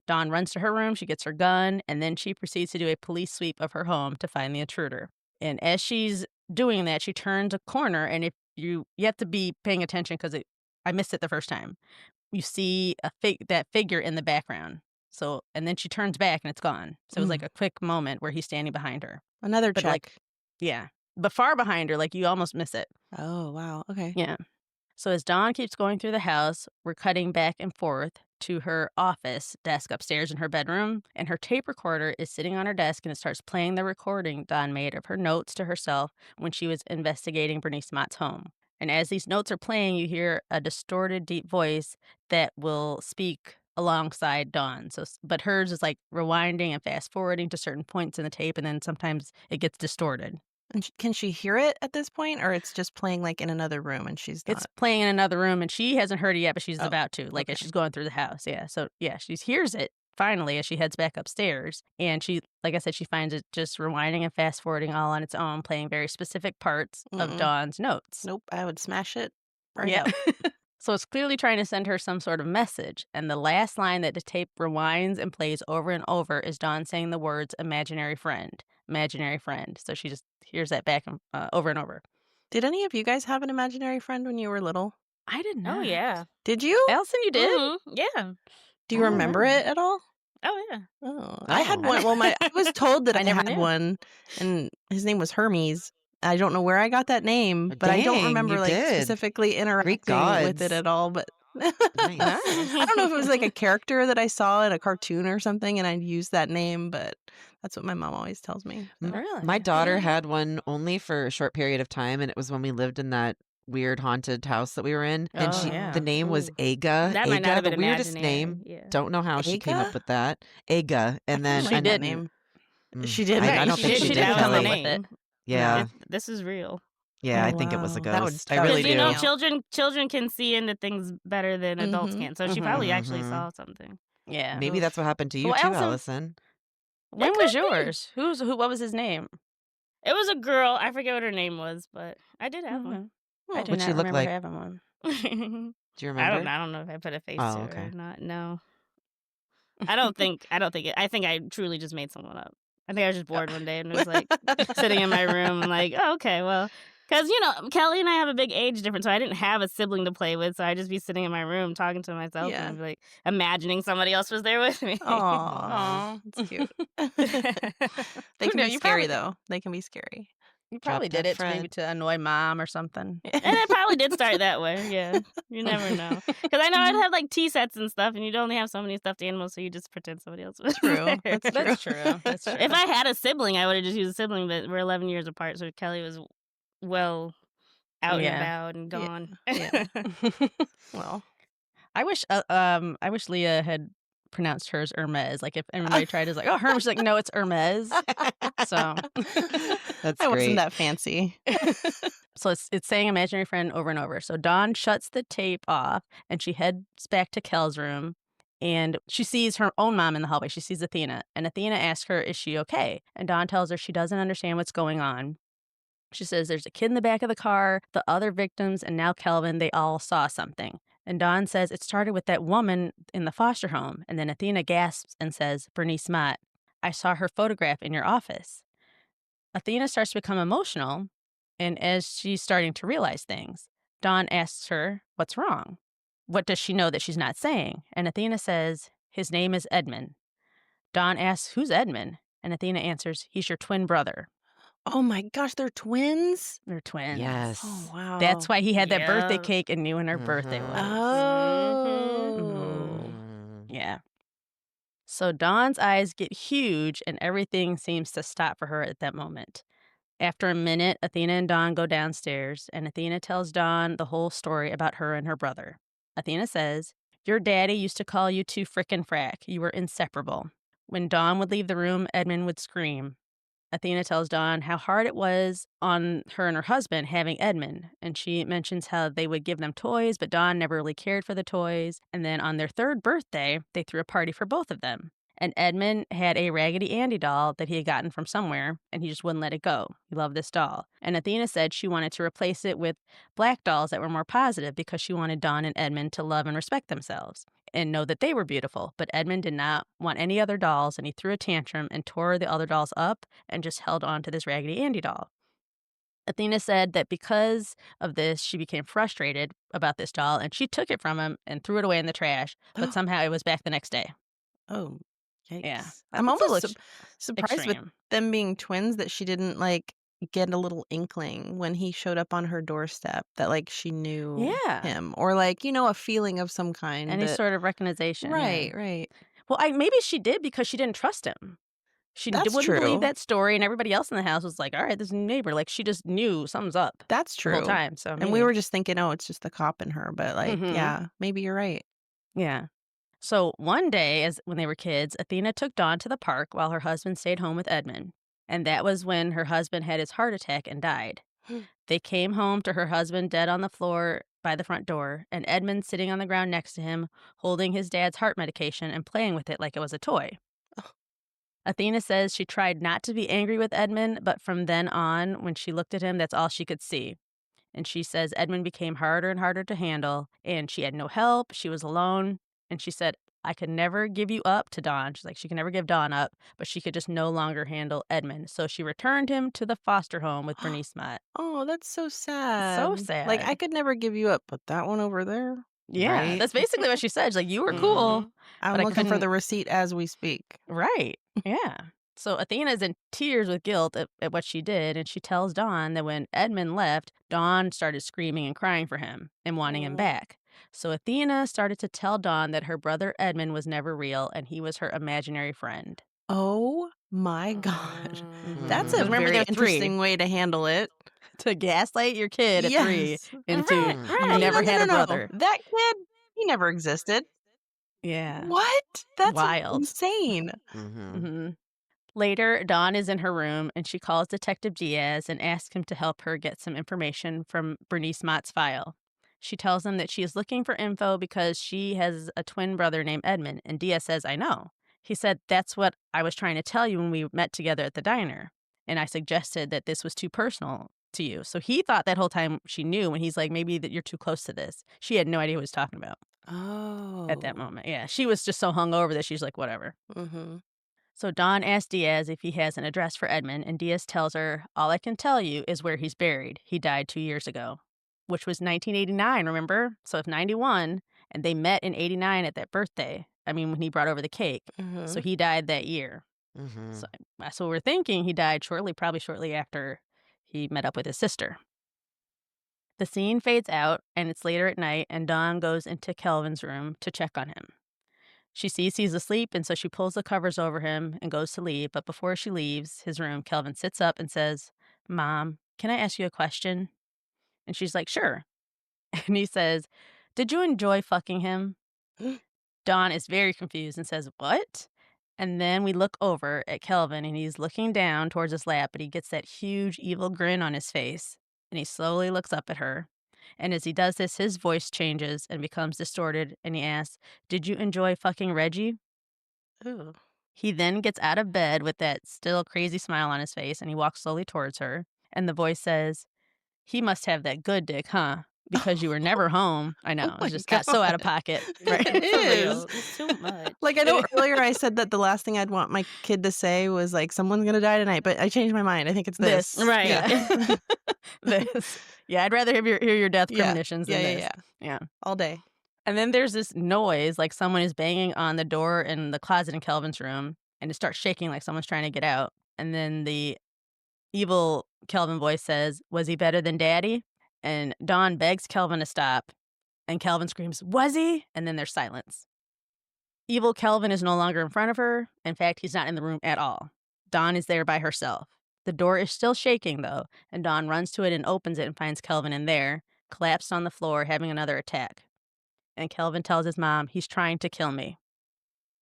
Dawn runs to her room. She gets her gun, and then she proceeds to do a police sweep of her home to find the intruder. And as she's doing that, she turns a corner, and if you have to be paying attention because I missed it the first time. You see that figure in the background. So, and then she turns back and it's gone. So it was like a quick moment where he's standing behind her. Another But check. but far behind her, like you almost miss it. Oh, wow. Okay. Yeah. So as Dawn keeps going through the house, we're cutting back and forth to her office desk upstairs in her bedroom, and her tape recorder is sitting on her desk, and it starts playing the recording Dawn made of her notes to herself when she was investigating Bernice Mott's home. And as these notes are playing, you hear a distorted, deep voice that will speak alongside Dawn. But hers is like rewinding and fast forwarding to certain points in the tape, and then sometimes it gets distorted. And can she hear it at this point, or it's just playing like in another room and she's not? It's playing in another room, and she hasn't heard it yet, but she's about to, as she's going through the house. Yeah. So, yeah, she hears it finally as she heads back upstairs. And she, like I said, she finds it just rewinding and fast forwarding all on its own, playing very specific parts of Dawn's notes. Nope. I would smash it right out. So it's clearly trying to send her some sort of message. And the last line that the tape rewinds and plays over and over is Dawn saying the words imaginary friend, imaginary friend. So she just hears that back over and over. Did any of you guys have an imaginary friend when you were little? I did not. Oh, yeah. Did you? Allison, you did? Yeah. Do you remember it at all? Oh, yeah. Oh, I had one. Well, I was told that I never had knew. one, and his name was Hermes. I don't know where I got that name, but I don't Dang, remember you like did. specifically interacting with it gods. at all. But Nice. I don't know if it was like a character that I saw in a cartoon or something, and I'd use that name. But that's what my mom always tells me. So. Really? My daughter had one only for a short period of time, and it was when we lived in that weird haunted house that we were in. And the name was Aga. That might not Aga, have the been weirdest imaginary. name. Yeah. Don't know how she came up Aga? with that. Aga. And then She She did didn't. name. Mm, She did. I don't think she she did did. come up Kelly. with it. Yeah. This is real. Yeah, Oh, I think it was a wow. That would- ghost. that I would really Because, do. you know, children can see into things better than adults can. So she probably actually Mhm. saw something. Yeah. Maybe that's what happened to you Well, too, Allison- Allison. When It was could be. yours? What was his name? It was a girl. I forget what her name was, but I did have one. I do What'd not she look remember like? having one. Do you remember? I don't know if I put a face Oh, to okay. it or not. No. I think I truly just made someone up. I think I was just bored one day and was like sitting in my room and like, oh, okay, well, because, you know, Kelly and I have a big age difference, so I didn't have a sibling to play with, so I'd just be sitting in my room talking to myself Yeah. and like imagining somebody else was there with me. Aw, that's cute. They can No, be you scary probably- though. They can be scary. You probably Drop did that it maybe friend. to annoy mom or something. And it probably did start that way. Yeah. You never know. Because I know I'd have like tea sets and stuff, and you'd only have so many stuffed animals, so you just pretend somebody else was True. there. That's true. That's true. If I had a sibling, I would have just used a sibling, but we're 11 years apart, so Kelly was well out and Yeah. about and gone. Yeah. Well, I wish Leah had pronounced hers Hermes. Like if anybody tried to like, oh, Hermes, she's like, no, it's Hermes. So That's I wasn't great. that fancy. So it's saying imaginary friend over and over. So Dawn shuts the tape off and she heads back to Kel's room and she sees her own mom in the hallway. She sees Athena and Athena asks her, is she okay? And Dawn tells her she doesn't understand what's going on. She says there's a kid in the back of the car, the other victims, and now Kelvin, they all saw something. And Dawn says it started with that woman in the foster home. And then Athena gasps and says, Bernice Mott, I saw her photograph in your office. Athena starts to become emotional, and as she's starting to realize things, Dawn asks her, what's wrong? What does she know that she's not saying? And Athena says, his name is Edmund. Dawn asks, who's Edmund? And Athena answers, he's your twin brother. Oh my gosh, they're twins? They're twins. Yes. Oh, wow. That's why he had that birthday Yeah. cake and knew when her birthday was. Oh. Yeah. So Dawn's eyes get huge and everything seems to stop for her at that moment. After a minute, Athena and Dawn go downstairs, and Athena tells Dawn the whole story about her and her brother. Athena says, your daddy used to call you two frickin' frack. You were inseparable. When Dawn would leave the room, Edmund would scream. Athena tells Dawn how hard it was on her and her husband having Edmund, and she mentions how they would give them toys, but Dawn never really cared for the toys. And then on their third birthday, they threw a party for both of them. And Edmund had a Raggedy Andy doll that he had gotten from somewhere, and he just wouldn't let it go. He loved this doll. And Athena said she wanted to replace it with black dolls that were more positive because she wanted Dawn and Edmund to love and respect themselves and know that they were beautiful. But Edmund did not want any other dolls, and he threw a tantrum and tore the other dolls up and just held on to this Raggedy Andy doll. Athena said that because of this, she became frustrated about this doll, and she took it from him and threw it away in the trash, but somehow it was back the next day. Oh, yikes. Yeah. I'm That's a almost little surprised with extreme. them being twins that she didn't, like, get a little inkling when he showed up on her doorstep that, like, she knew Yeah. him. Or, like, a feeling of some kind Any that... sort of recognition. Right, Yeah. right. Well, maybe she did because she didn't trust him. She That's wouldn't believe true. that story, and everybody else in the house was like, all right, this is a neighbor. Like, she just knew something's up That's the whole true. time. So And we were just thinking, oh, it's just the cop in her. But, like, Mhm. yeah, maybe you're right. Yeah. So one day, when they were kids, Athena took Dawn to the park while her husband stayed home with Edmund. And that was when her husband had his heart attack and died. They came home to her husband dead on the floor by the front door, and Edmund sitting on the ground next to him, holding his dad's heart medication and playing with it like it was a toy. Athena says she tried not to be angry with Edmund, but from then on, when she looked at him, that's all she could see. And she says Edmund became harder and harder to handle, and she had no help. She was alone. And she said, I could never give you up to Dawn. She's like, she could never give Dawn up, but she could just no longer handle Edmund. So she returned him to the foster home with Bernice Mott. Oh, that's so sad. So Like, I sad. could never give you up, but that one over there? Yeah, Right? that's basically what she said. She's like, you were cool. I'm But I looking for the couldn't- receipt as we speak. Right. Yeah. So Athena's in tears with guilt at what she did, and she tells Dawn that when Edmund left, Dawn started screaming and crying for him and wanting him back. So Athena started to tell Dawn that her brother Edmund was never real and he was her imaginary friend. Oh my God. That's a 'Cause remember, very they're three. interesting way to handle it. To gaslight your kid at 3 Yes. into Right, you right. never No, had no, a no. brother. That kid, he never existed. Yeah. What? That's Wild. insane. hmm Later, Dawn is in her room and she calls Detective Diaz and asks him to help her get some information from Bernice Mott's file. She tells him that she is looking for info because she has a twin brother named Edmund, and Diaz says, I know. He said, that's what I was trying to tell you when we met together at the diner, and I suggested that this was too personal to you. So he thought that whole time she knew, when he's like, maybe that you're too close to this. She had no idea what he was talking about Oh. at that moment. Yeah, she was just so hungover that she's like, whatever. Mm-hmm. So Dawn asks Diaz if he has an address for Edmund, and Diaz tells her, all I can tell you is where he's buried. He died 2 years ago, which was 1989, remember? So if 91, and they met in 89 at that birthday, I mean, when he brought over the cake. Mm-hmm. So he died that year. So we're thinking he died probably shortly after he met up with his sister. The scene fades out, and it's later at night, and Dawn goes into Kelvin's room to check on him. She sees he's asleep, and so she pulls the covers over him and goes to leave. But before she leaves his room, Kelvin sits up and says, Mom, can I ask you a question? And she's like, sure. And he says, did you enjoy fucking him? Dawn is very confused and says, "What?" And then we look over at Kelvin, and he's looking down towards his lap, but he gets that huge evil grin on his face, and he slowly looks up at her. And as he does this, his voice changes and becomes distorted, and he asks, "Did you enjoy fucking Reggie?" Ooh. He then gets out of bed with that still crazy smile on his face, and he walks slowly towards her. And the voice says, "He must have that good dick, huh? Because you were never home." I Oh know, my it just got so out of God. pocket. It For is. real. It's too much. Like, I know earlier I said that the last thing I'd want my kid to say was like, "Someone's gonna die tonight," but I changed my mind. I think it's this. Right. Yeah. This. Yeah, I'd rather hear your death Yeah. premonitions Yeah, than yeah, this. yeah. Yeah. All day. And then there's this noise, like someone is banging on the door in the closet in Kelvin's room, and it starts shaking like someone's trying to get out. And then the evil Kelvin voice says, "Was he better than Daddy?" And Dawn begs Kelvin to stop, and Kelvin screams, "Was he?" And then there's silence. Evil Kelvin is no longer in front of her. In fact, he's not in the room at all. Dawn is there by herself. The door is still shaking, though, and Dawn runs to it and opens it and finds Kelvin in there, collapsed on the floor, having another attack. And Kelvin tells his mom, "He's trying to kill me."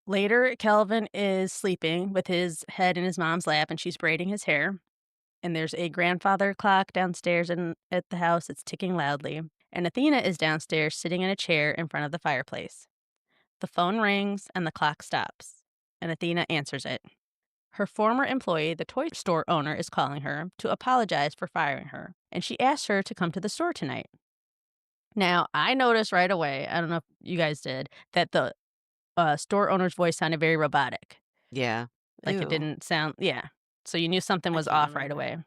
Later, Kelvin is sleeping with his head in his mom's lap, and she's braiding his hair. And there's a grandfather clock downstairs at the house that's ticking loudly. And Athena is downstairs sitting in a chair in front of the fireplace. The phone rings and the clock stops, and Athena answers it. Her former employee, the toy store owner, is calling her to apologize for firing her, and she asks her to come to the store tonight. Now, I noticed right away, I don't know if you guys did, that the store owner's voice sounded very robotic. Yeah. Like it Ew. didn't sound, yeah. So you knew something I was can't off right remember. away.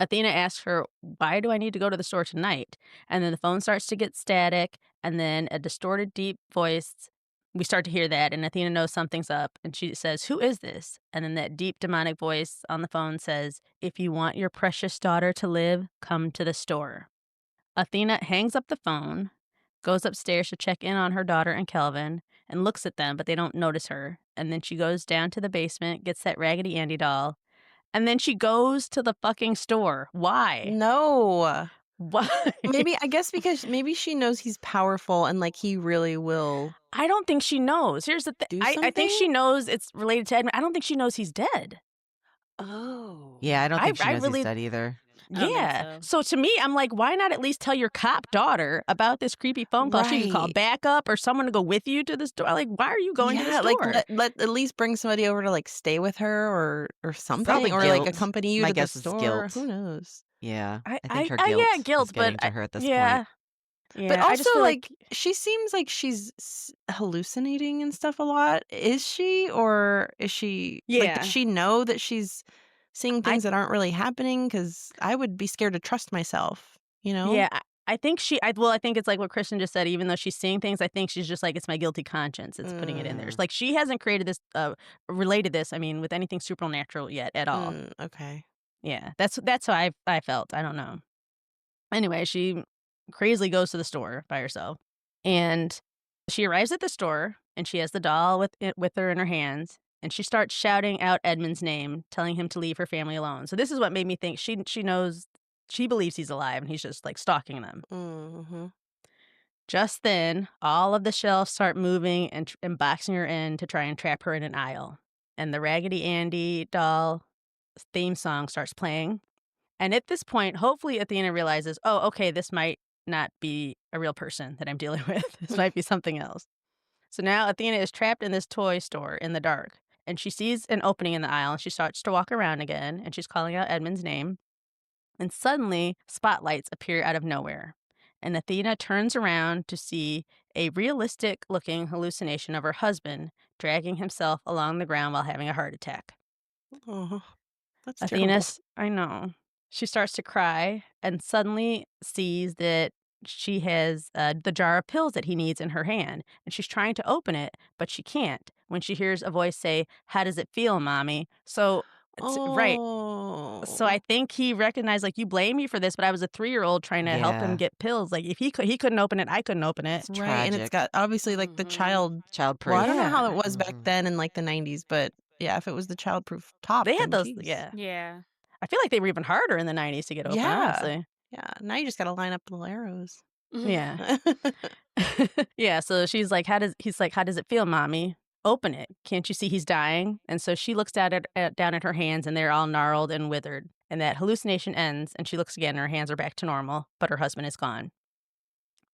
Athena asks her, "Why do I need to go to the store tonight?" And then the phone starts to get static, and then a distorted, deep voice. We start to hear that, and Athena knows something's up, and she says, "Who is this?" And then that deep, demonic voice on the phone says, "If you want your precious daughter to live, come to the store." Athena hangs up the phone, goes upstairs to check in on her daughter and Kelvin, and looks at them, but they don't notice her. And then she goes down to the basement, gets that Raggedy Andy doll, and then she goes to the fucking store. Why? No. Why? I guess because maybe she knows he's powerful and like he really will I don't think she knows. Here's the thing. do I think she something. knows it's related to Edmund. I don't think she knows he's dead. Oh. Yeah, I don't think she I knows he's really, dead either. I don't think yeah. so. So to me, I'm like, why not at least tell your cop daughter about this creepy phone call? She could call Right. backup or someone to go with you to the store. Like, why are you going to the Yeah, store? like let at least bring somebody over to like stay with her or something, Probably or like guilt. accompany you My to the guess is store. guilt. Who knows? Yeah, I, I think her yeah, guilt guilt, is but getting to her at this yeah, point. But yeah. I just also, feel like, she seems like she's hallucinating and stuff a lot. Is she, or is she like, Yeah. does she know that she's seeing I things that aren't really happening? Because I would be scared to trust myself. You know? Yeah, I think I think it's like what Kristen just said. Even though she's seeing things, I think she's just like, it's my guilty conscience. It's putting it in there. It's like she hasn't created this, related this. I mean, with anything supernatural yet at all. Okay. Yeah, that's how I felt. I don't know. Anyway, she crazily goes to the store by herself, and she arrives at the store, and she has the doll with her in her hands, and she starts shouting out Edmund's name, telling him to leave her family alone. So this is what made me think she knows, she believes he's alive, and he's just like stalking them. Mm-hmm. Just then, all of the shelves start moving and boxing her in to try and trap her in an aisle, and the Raggedy Andy doll theme song starts playing. And at this point, hopefully Athena realizes, oh, okay, this might not be a real person that I'm dealing with. This might be something else. So now Athena is trapped in this toy store in the dark, and she sees an opening in the aisle, and she starts to walk around again, and she's calling out Edmund's name. And suddenly, spotlights appear out of nowhere. And Athena turns around to see a realistic-looking hallucination of her husband dragging himself along the ground while having a heart attack. Oh, that's terrible. I know. She starts to cry and suddenly sees that she has the jar of pills that he needs in her hand. And she's trying to open it, but she can't when she hears a voice say, "How does it feel, Mommy?" So, right. So Oh. I think he recognized, like, you blame me for this, but I was a 3-year-old trying to help him Yeah, get pills. Like, if he couldn't open it, I couldn't open it. it's Right, and it's tragic. got obviously like the Mhm. well, I don't Childproof. know how Yeah. it was back then in like the 90s, but yeah, if it was the childproof top, They had then those, geez. yeah. Yeah. I feel like they were even harder in the 90s to get open, Yeah. honestly. Yeah. Now you just gotta line up little arrows. Yeah. Yeah, so she's like, he's like, "How does it feel, mommy? Open it. Can't you see he's dying?" And so she looks down at her hands, and they're all gnarled and withered. And that hallucination ends, and she looks again, and her hands are back to normal, but her husband is gone.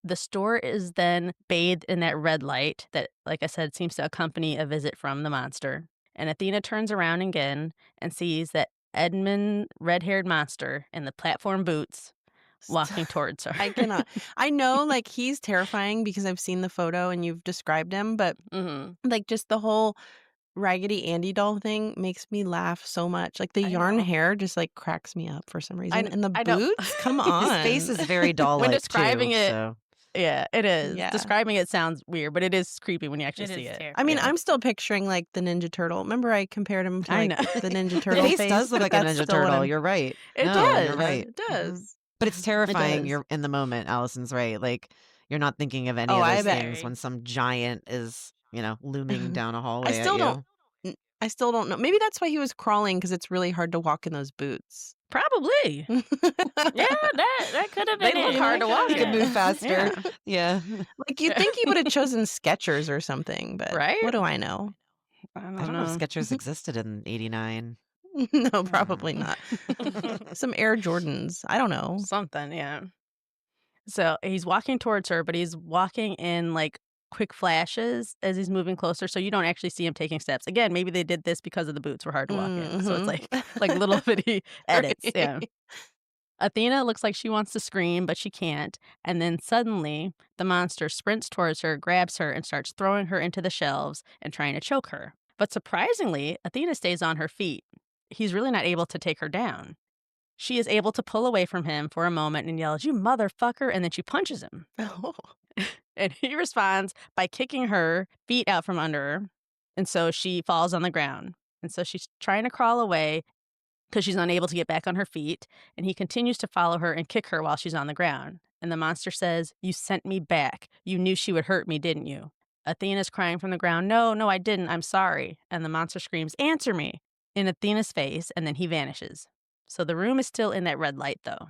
The store is then bathed in that red light that, like I said, seems to accompany a visit from the monster. And Athena turns around again and sees that Edmund red-haired monster in the platform boots walking towards her. I cannot. I know, like, he's terrifying because I've seen the photo and you've described him, but like just the whole Raggedy Andy doll thing makes me laugh so much. Like the yarn hair just like cracks me up for some reason. And the boots, come on. His face is very doll-like When describing too, it, so. yeah, it is. Yeah. Describing it sounds weird, but it is creepy when you actually see it. I mean, Yeah. I'm still picturing like the Ninja Turtle. Remember I compared him to I like know. the Ninja The Turtle face does look like a That's Ninja still what Turtle. I'm- You're right. It No, does. You're right. It does. But it's terrifying. does. You're in the moment. Allison's right. Like, you're not thinking of any Oh, of I those bet. things when some giant is, looming down a hallway I still at don't. you. I still don't know. Maybe that's why he was crawling because it's really hard to walk in those boots. Probably. Yeah, that could have They been look it. hard to walk You could in. move faster. Yeah. Yeah. Like you'd think he would have chosen Skechers or something, but Right? what do I know? I don't I don't know if know. Skechers existed in '89. No, probably not. Some Air Jordans. I don't know. Something, yeah. So he's walking towards her, but he's walking in like quick flashes as he's moving closer, so you don't actually see him taking steps. Again, maybe they did this because of the boots were hard to walk in, so it's like little bitty edits. Yeah. Athena looks like she wants to scream, but she can't. And then suddenly, the monster sprints towards her, grabs her, and starts throwing her into the shelves and trying to choke her. But surprisingly, Athena stays on her feet. He's really not able to take her down. She is able to pull away from him for a moment and yells, "You motherfucker," and then she punches him. Oh. And he responds by kicking her feet out from under her. And so she falls on the ground. And so she's trying to crawl away because she's unable to get back on her feet. And he continues to follow her and kick her while she's on the ground. And the monster says, "You sent me back. You knew she would hurt me, didn't you?" Athena's crying from the ground, "No, I didn't. I'm sorry." And the monster screams, "Answer me," in Athena's face, and then he vanishes. So the room is still in that red light, though.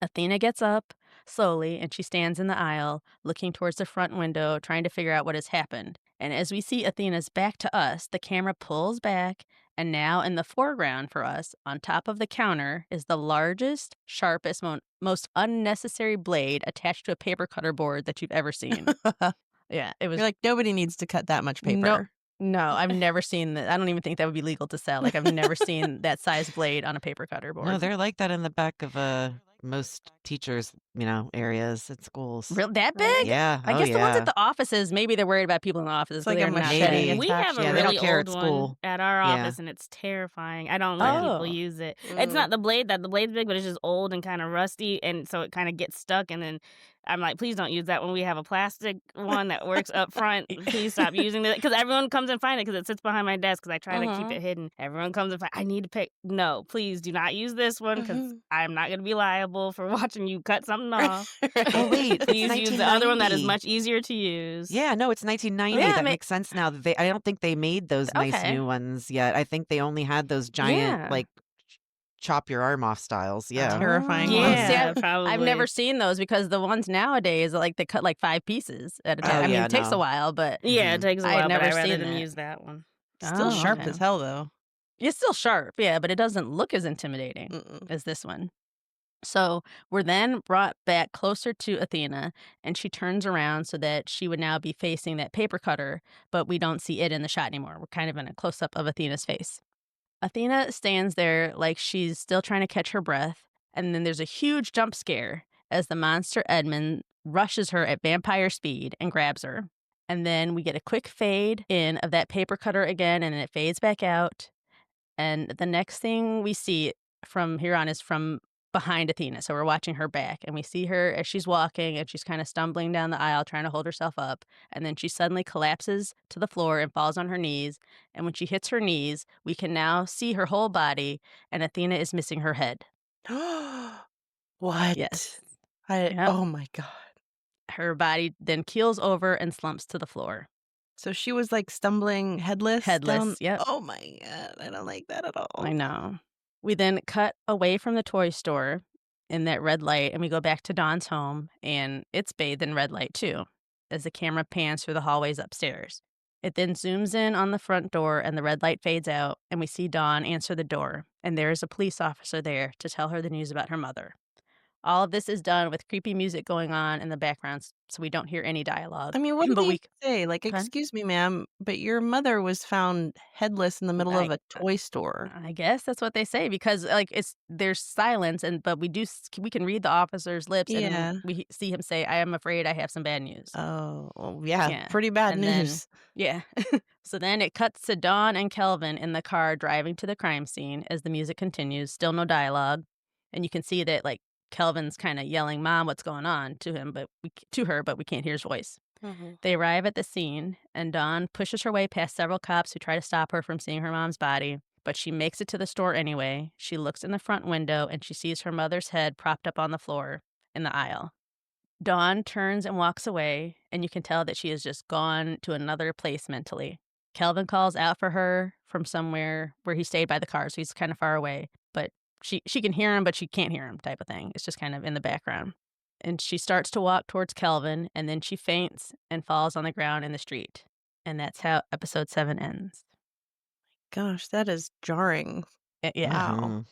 Athena gets up slowly, and she stands in the aisle, looking towards the front window, trying to figure out what has happened. And as we see Athena's back to us, the camera pulls back, and now in the foreground for us, on top of the counter, is the largest, sharpest, most unnecessary blade attached to a paper cutter board that you've ever seen. Yeah, it was. You're like, nobody needs to cut that much paper. No, I've never seen that. I don't even think that would be legal to sell. Like, I've never seen that size blade on a paper cutter board. No, they're like that in the back of most teachers, areas at schools. Real that big? Yeah. I guess the ones at the offices, maybe they're worried about people in the offices. It's like they're a not machete. that- We have a Yeah, they don't really care old at one school. at our Yeah. office, and it's terrifying. I don't let Oh. people use it. It's not the blade the blade's big, but it's just old and kind of rusty, and so it kind of gets stuck. And then I'm like, please don't use that one. We have a plastic one that works up front. Please stop using it because everyone comes and find it because it sits behind my desk because I try to keep it hidden. Everyone comes and find. I need to pick. No, please do not use this one because I'm not going to be liable for watching you cut something off. Oh, wait. Please it's use the other one that is 1990. much easier to use. Yeah, no, it's 1990. Yeah, That makes sense now. I don't think they made those nice Okay. new ones yet. I think they only had those giant, Yeah. like, chop your arm off styles. Yeah. Terrifying Oh. ones. Yeah, See, I've probably. never seen those because the ones nowadays, like they cut like 5 pieces at a time. Oh, I mean, yeah, it takes no. a while, but Yeah, it Mhm. takes a I had while, but never I'd rather seen them that. use that one. Still Oh, sharp okay. as hell, though. It's still sharp, yeah, but it doesn't look as intimidating Mm-mm. as this one. So we're then brought back closer to Athena, and she turns around so that she would now be facing that paper cutter, but we don't see it in the shot anymore. We're kind of in a close-up of Athena's face. Athena stands there like she's still trying to catch her breath, and then there's a huge jump scare as the monster Edmund rushes her at vampire speed and grabs her. And then we get a quick fade in of that paper cutter again, and then it fades back out. And the next thing we see from here on is from behind Athena. So we're watching her back, and we see her as she's walking, and she's kind of stumbling down the aisle trying to hold herself up. And then she suddenly collapses to the floor and falls on her knees. And when she hits her knees, we can now see her whole body, and Athena is missing her head. What? Yes. Yep. Oh my God. Her body then keels over and slumps to the floor. So she was like stumbling headless? Headless, yep. Oh my God. I don't like that at all. I know. We then cut away from the toy store, in that red light, and we go back to Dawn's home, and it's bathed in red light too, as the camera pans through the hallways upstairs. It then zooms in on the front door, and the red light fades out, and we see Dawn answer the door, and there is a police officer there to tell her the news about her mother. All of this is done with creepy music going on in the background, so we don't hear any dialogue. I mean, what did But he we say? Like, Huh? "Excuse me, ma'am, but your mother was found headless in the middle I of a toy store." I guess that's what they say because, like, there's silence, but we can read the officer's lips, and Yeah. we see him say, "I am afraid I have some bad news." Oh, well, yeah, Yeah, pretty bad and then news. yeah. So then it cuts to Dawn and Kelvin in the car driving to the crime scene as the music continues, still no dialogue, and you can see that, like, Kelvin's kinda yelling, "Mom, what's going on?" to him, to her, but we can't hear his voice. Mhm. They arrive at the scene, and Dawn pushes her way past several cops who try to stop her from seeing her mom's body, but she makes it to the store anyway. She looks in the front window, and she sees her mother's head propped up on the floor in the aisle. Dawn turns and walks away, and you can tell that she has just gone to another place mentally. Kelvin calls out for her from somewhere where he stayed by the car, so he's kind of far away, but she can hear him, but she can't hear him type of thing. It's just kind of in the background. And she starts to walk towards Kelvin, and then she faints and falls on the ground in the street. And that's how episode 7 ends. Gosh, that is jarring. Yeah. Wow. Mhm.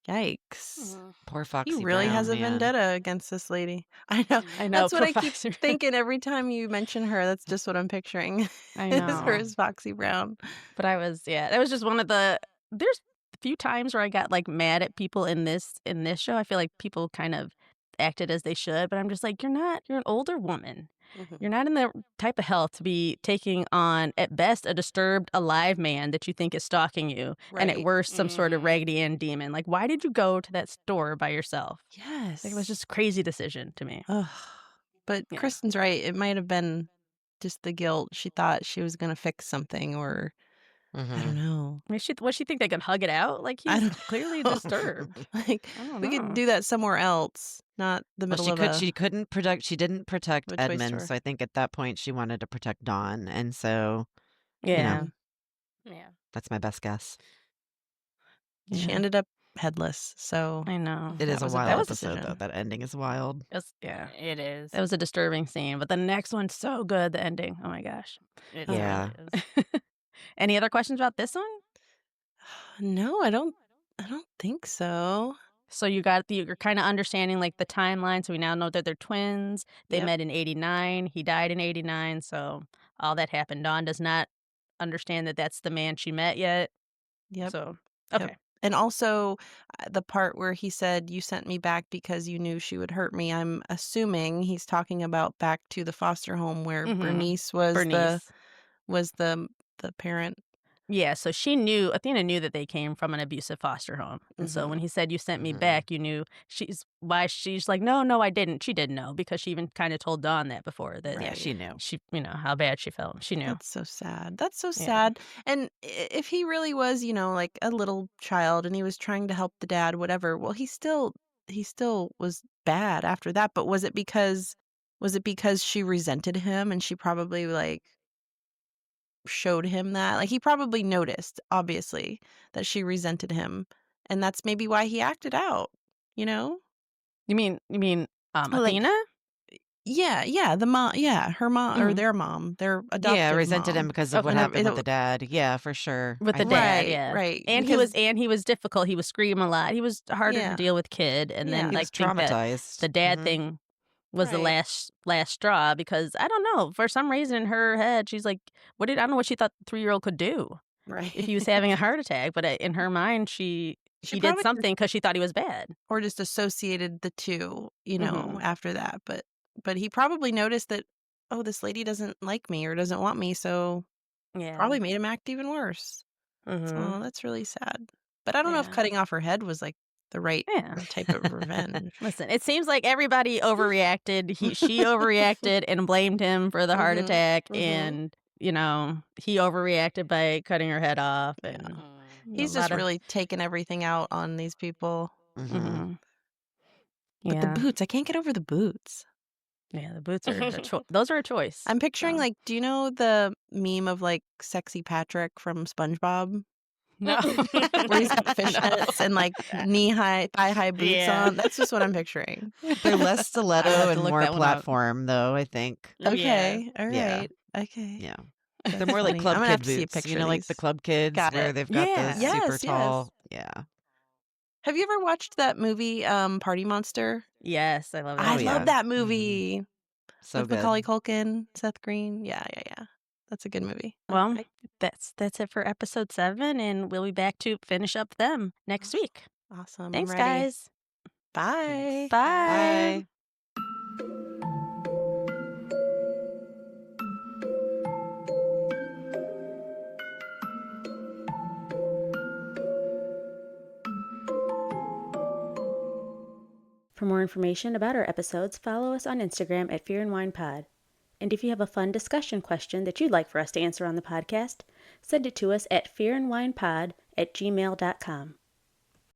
Yikes. Mhm. Poor He Foxy really has Brown, a man. vendetta against this lady. I know. I know, That's what poor I keep Foxy. thinking every time you mention her. That's just what I'm picturing I is her know. as Foxy Brown. But that was just one of there's a few times where I got, like, mad at people in this show. I feel like people kind of acted as they should, but I'm just like, you're an older woman. Mhm. You're not in the type of health to be taking on, at best, a disturbed, alive man that you think is stalking you, and at Right. worst, some sort of Mhm. Raggedy Ann demon. Like, why did you go to that store by yourself? Like, it was Yes. just a crazy decision to me. Ugh. But Yeah. Kristen's right. It might have been just the guilt. She thought she was gonna fix something, or I don't Mhm. know. I mean, what she think they can hug it out? Like, I he's don't clearly know. disturbed. Like, I don't we could know. do that somewhere else, not the Well, middle of a she didn't protect toy Edmund, store. so I think at that point she wanted to protect Dawn, and so, you know, Yeah. Mhm. Yeah. that's my best guess. She Yeah. ended up headless, so I know. It that is a was a wild bad episode, though. decision. That ending is wild. Yeah. It is. That was a disturbing scene, but the next one's so good, the ending. Oh my gosh. It Oh. Yeah. really is. Any other questions about this one? No, I don't think so. So you're kind of understanding, like, the timeline, so we now know that they're twins. They Yep. met in 89. He died in 89, so all that happened. Dawn does not understand that that's the man she met yet. Yep. So, Yep. okay. And also, the part where he said, "You sent me back because you knew she would hurt me," I'm assuming he's talking about back to the foster home where Mhm. Bernice was the Bernice. was the the parent. Yeah, so Athena knew that they came from an abusive foster home. And so Mhm. when he said, "You sent me Mhm. back," you knew she's like, "No, no, I didn't." She did know because she even kind of told Dawn that before that Yeah, Right. she knew. how bad she felt. She knew. That's so sad. That's so Yeah. sad. And if he really was, like a little child and he was trying to help the dad, whatever, well, he still was bad after that. But was it because she resented him and she probably like showed him that? Like he probably noticed, obviously, that she resented him. And that's maybe why he acted out, you know? You mean Like Athena? yeah, the mom, yeah, her mom or Mhm. their mom, their Yeah, adoptive resented him mom. because of what Okay. happened with the dad. Yeah, for sure. With I the think dad, Right, yeah. right. And Because he was difficult. He was screaming a lot. He was harder to yeah, deal with kid. And then yeah. he I was think that traumatized. the dad Mhm. thing was the Right, last straw because I don't know, for some reason in her head, she's like, I don't know what she thought the 3-year-old could do if right. he was having a heart attack. But in her mind, She he did probably something because she thought he was bad. just associated the 2, Hmm. after that, but he probably noticed that, "Oh, this lady doesn't like me or doesn't want me," so Yeah. probably made him act even worse. Hmm. So that's really sad. But I don't know if Yeah. cutting off her head was, like, the right Yeah. type of revenge. Listen, it seems like everybody overreacted. She overreacted and blamed him for the heart Mhm, attack, mhm. and he overreacted by cutting her head off, Yeah. and a He's just lot of. really taken everything out on these people. Mhm. Hmm. But the Yeah, boots, I can't get over the boots. yeah. The boots are a choice. Those are a choice. I'm picturing, So like, do you know the meme of, like, Sexy Patrick from SpongeBob? No. where he's got fishnets and like knee-high, thigh-high boots Yeah. on. That's just what I'm picturing. They're less I'll stiletto have to and look more that one up. platform, though, I think. Yeah. Okay, all Yeah. right, okay. Yeah. That's They're more like funny. club I'm gonna have kid to see a boots. picture You of know, like the these. club kids Got where it. they've got the Yeah. super Yes, tall. Yeah. Have you ever watched that movie, Party Monster? Yes, I love that. I Oh, love yeah. that Mhm. movie So with good. Macaulay Culkin, Seth Green. Yeah. That's a good movie. All Well, right. that's it for episode 7, and we'll be back to finish up them next Awesome. week. Awesome. I'm Thanks, ready. guys. Bye. Bye. Bye. For more information about our episodes, follow us on Instagram at Fear and Wine Pod. And if you have a fun discussion question that you'd like for us to answer on the podcast, send it to us at fearandwinepod@gmail.com.